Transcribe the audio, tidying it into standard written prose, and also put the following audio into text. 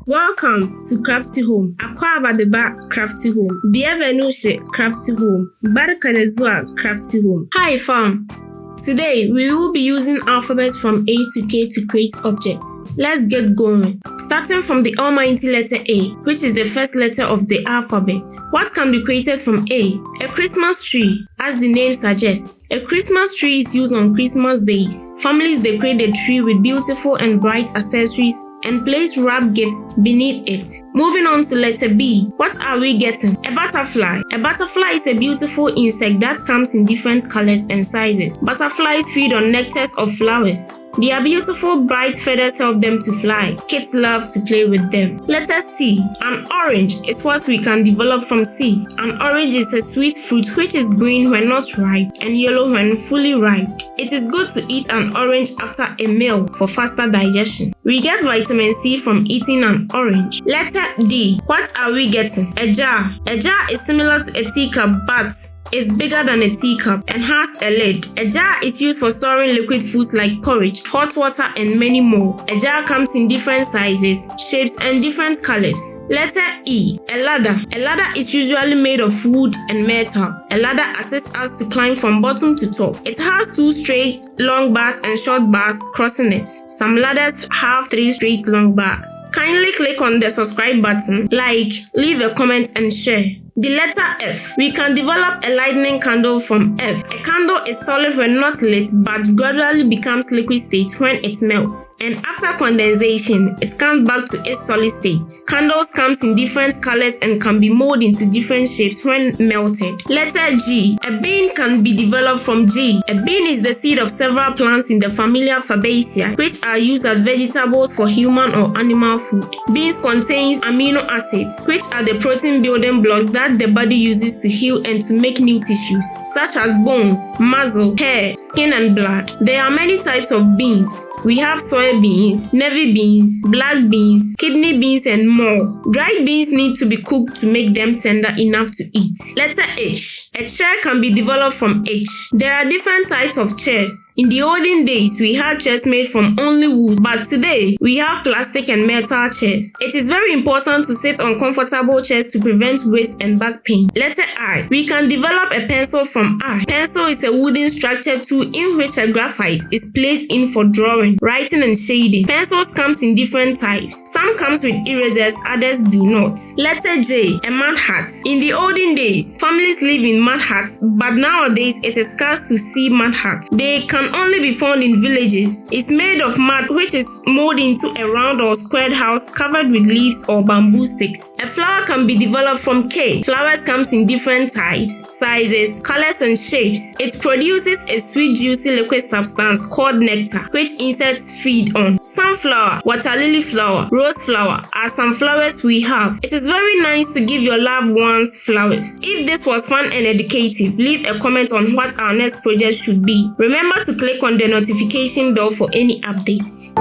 Welcome to Crafty Home. Akwaba deba Crafty Home. Bienvenue chez Crafty Home. Barka da zuwa Crafty Home. Hi fam. Today, we will be using alphabets from A to K to create objects. Let's get going. Starting from the almighty letter A, which is the first letter of the alphabet. What can be created from A? A Christmas tree. As the name suggests, a Christmas tree is used on Christmas days. Families decorate the tree with beautiful and bright accessories and place wrapped gifts beneath it. Moving on to letter B. What are we getting? A butterfly. A butterfly is a beautiful insect that comes in different colors and sizes. Butterflies feed on nectars of flowers. Their beautiful bright feathers help them to fly. Kids love to play with them. Letter C. An orange is what we can develop from C. An orange is a sweet fruit which is green when not ripe and yellow when fully ripe. It is good to eat an orange after a meal for faster digestion. We get vitamin C from eating an orange. Letter D. What are we getting? A jar. A jar is similar to a teacup but is bigger than a teacup and has a lid. A jar is used for storing liquid foods like porridge, hot water, and many more. A jar comes in different sizes, shapes, and different colors. Letter E. A ladder. A ladder is usually made of wood and metal. A ladder assists us to climb from bottom to top. It has 2 straight long bars and short bars crossing it. Some ladders have 3 straight long bars. Kindly click on the subscribe button, like, leave a comment, and share. The letter F. We can develop a lightning candle from F. A candle is solid when not lit but gradually becomes liquid state when it melts. And after condensation, it comes back to its solid state. Candles come in different colors and can be molded into different shapes when melted. Letter G. A bean can be developed from G. A bean is the seed of several plants in the family Fabaceae, which are used as vegetables for human or animal food. Beans contain amino acids, which are the protein building blocks that the body uses to heal and to make new tissues, such as bones, muscle, hair, skin, and blood. There are many types of beans. We have soy beans, navy beans, black beans, kidney beans, and more. Dried beans need to be cooked to make them tender enough to eat. Letter H. A chair can be developed from H. There are different types of chairs. In the olden days, we had chairs made from only wood, but today, we have plastic and metal chairs. It is very important to sit on comfortable chairs to prevent waist and back pain. Letter I. We can develop a pencil from I. Pencil is a wooden structure tool in which a graphite is placed in for drawing, writing, and shading. Pencils comes in different types. Some comes with erasers, others do not. Letter J. A mud hut. In the olden days, families live in mud huts, but nowadays it is scarce to see mud huts. They can only be found in villages. It's made of mud which is molded into a round or squared house covered with leaves or bamboo sticks. A flower can be developed from K. Flowers comes in different types, sizes, colors, and shapes. It produces a sweet, juicy liquid substance called nectar, which insects feed on. Sunflower, water lily flower, rose flower are some flowers we have. It is very nice to give your loved ones flowers. If this was fun and educative, leave a comment on what our next project should be. Remember to click on the notification bell for any updates.